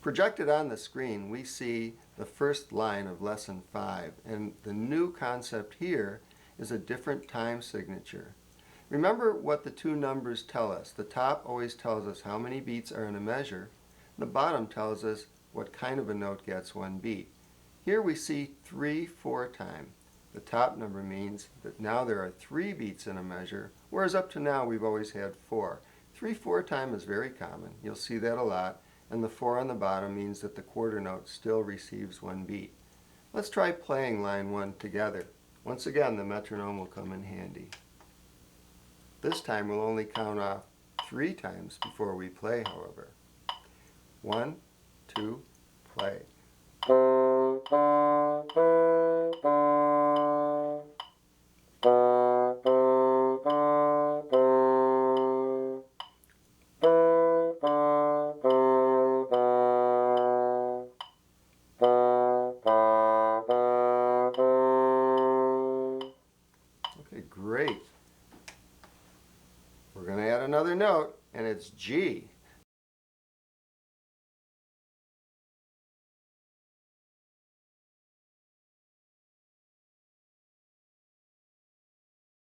Projected on the screen, we see the first line of Lesson 5, and the new concept here is a different time signature. Remember what the two numbers tell us. The top always tells us how many beats are in a measure. The bottom tells us what kind of a note gets one beat. Here we see 3/4 time. The top number means that now there are 3 beats in a measure, whereas up to now we've always had 4. 3/4 time is very common. You'll see that a lot. And the 4 on the bottom means that the quarter note still receives 1 beat. Let's try playing line 1 together. Once again, the metronome will come in handy. This time we'll only count off 3 times before we play, however. 1, 2, play. Okay, great. We're going to add another note, and it's G.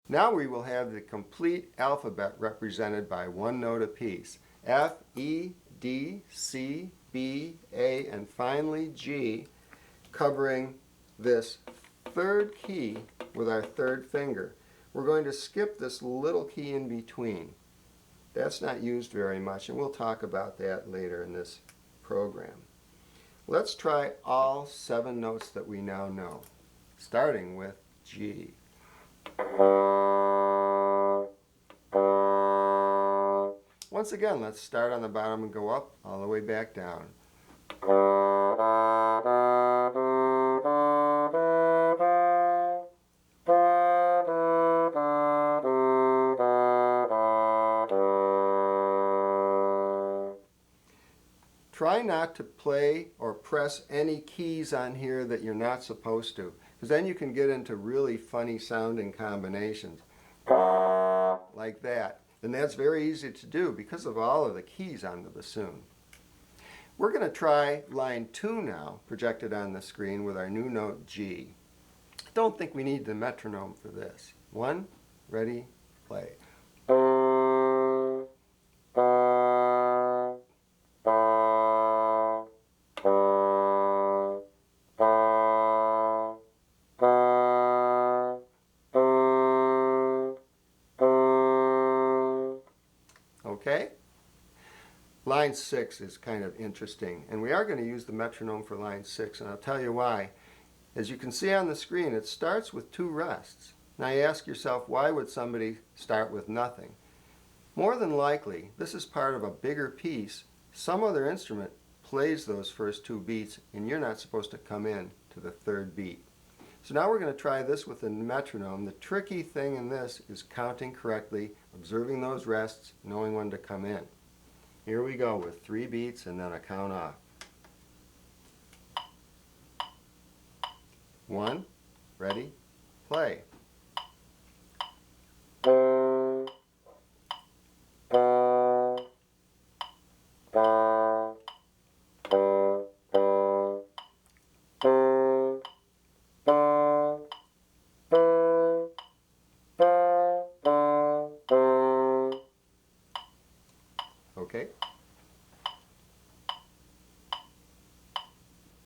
Now we will have the complete alphabet represented by one note apiece. F, E, D, C, B, A, and finally G, covering this third key with our third finger. We're going to skip this little key in between. That's not used very much, and we'll talk about that later in this program. Let's try all 7 notes that we now know, starting with G. Once again, let's start on the bottom and go up all the way back down. Try not to play or press any keys on here that you're not supposed to, because then you can get into really funny sounding combinations like that. And that's very easy to do because of all of the keys on the bassoon. We're going to try line 2 now, projected on the screen with our new note G. Don't think we need the metronome for this. 1, ready, play. Okay? Line 6 is kind of interesting, and we are going to use the metronome for line 6, and I'll tell you why. As you can see on the screen, it starts with 2 rests. Now you ask yourself, why would somebody start with nothing? More than likely, this is part of a bigger piece. Some other instrument plays those first 2 beats, and you're not supposed to come in to the 3rd beat. So now we're going to try this with the metronome. The tricky thing in this is counting correctly, observing those rests, knowing when to come in. Here we go with 3 beats and then a count off. 1, ready, play. Okay.